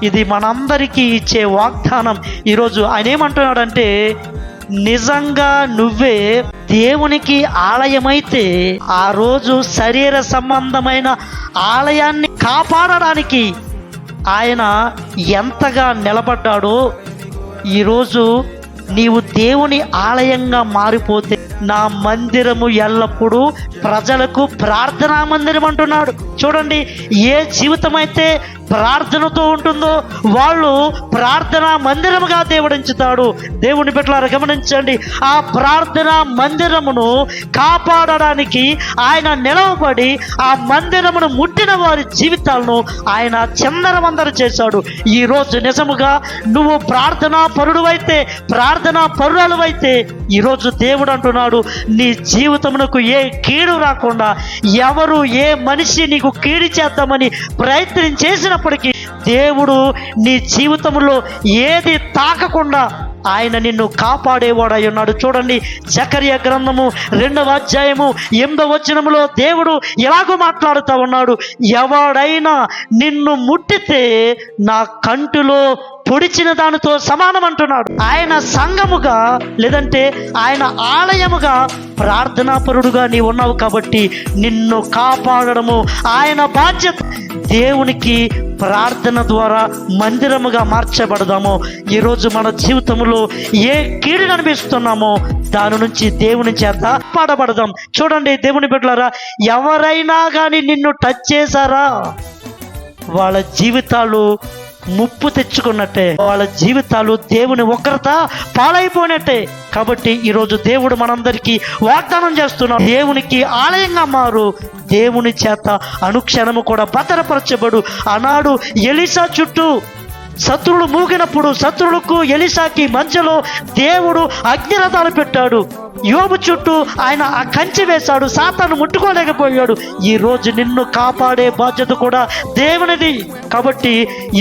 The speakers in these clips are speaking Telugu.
ఇది మనందరికీ ఇచ్చే వాగ్దానం. ఈరోజు ఆయన ఏమంటున్నాడంటే, నిజంగా నువ్వే దేవునికి ఆలయమైతే ఆ రోజు శరీర సంబంధమైన ఆలయాన్ని కాపాడడానికి ఆయన ఎంతగా నిలబడ్డాడో, ఈరోజు నీవు దేవుని ఆలయంగా మారిపోతే, నా మందిరము ఎల్లప్పుడూ ప్రజలకు ప్రార్థనా మందిరం అంటున్నాడు. చూడండి, ఏ జీవితం అయితే ప్రార్థనతో ఉంటుందో వాళ్ళు ప్రార్థనా మందిరముగా దేవుడు ఎంచుతాడు. దేవుని బిడ్డలారా గమనించండి, ఆ ప్రార్థనా మందిరమును కాపాడడానికి ఆయన నిలవబడి ఆ మందిరమును ముట్టిన వారి జీవితాలను ఆయన చందరవందర చేశాడు. ఈరోజు నిజముగా నువ్వు ప్రార్థనా పరుడువైతే, ప్రార్థనా పరురాలువైతే, ఈరోజు దేవుడు అంటున్నాడు, నీ జీవితమునకు ఏ కీడు రాకుండా, ఎవరు ఏ మనిషి నీకు కీడు చేద్దామని ప్రయత్నం చేసినప్పటికీ దేవుడు నీ జీవితంలో ఏది తాకకుండా ఆయన నిన్ను కాపాడేవాడై ఉన్నాడు. చూడండి, జకర్యా గ్రంథము 2వ అధ్యాయము 8వ వచనములో దేవుడు ఎలాగో మాట్లాడుతూ ఉన్నాడు, ఎవడైనా నిన్ను ముట్టితే నా కంటిలో పొడిచిన దానితో సమానం అంటున్నాడు. ఆయన సంఘముగా లేదంటే ఆయన ఆలయముగా ప్రార్థనాపరుడుగా నీవు ఉన్నావు కాబట్టి నిన్ను కాపాడడము ఆయన బాధ్యత. దేవునికి ప్రార్థన ద్వారా మందిరముగా మార్చబడదాము. ఈరోజు మన జీవితంలో ఏ కీడు అనిపిస్తున్నామో దాని నుంచి దేవుని చేత కాపాడబడదాం. చూడండి దేవుని బిడ్డలారా, ఎవరైనా కానీ నిన్ను టచ్ చేశారా, వాళ్ళ జీవితాలు ముప్పు తెచ్చుకున్నట్టే, వాళ్ళ జీవితాలు దేవుని ఉగ్రత పాలైపోయినట్టే. కాబట్టి ఈరోజు దేవుడు మనందరికీ వాగ్దానం చేస్తున్నాడు, దేవునికి ఆలయంగా మారు, దేవుని చేత అనుక్షణము కూడా భద్రపరచబడు. ఆనాడు ఎలీషా చుట్టూ శత్రువులు మూగినప్పుడు శత్రువులకు ఎలీషాకి మధ్యలో దేవుడు అగ్నిరథాలు పెట్టాడు. యోబు చుట్టూ ఆయన ఆ కంచె వేశాడు, సాతాను ముట్టుకోలేకపోయాడు. ఈరోజు నిన్ను కాపాడే బాధ్యత కూడా దేవునిది. కాబట్టి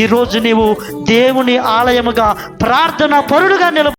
ఈరోజు నీవు దేవుని ఆలయముగా ప్రార్థనా పరుడుగా నిలబ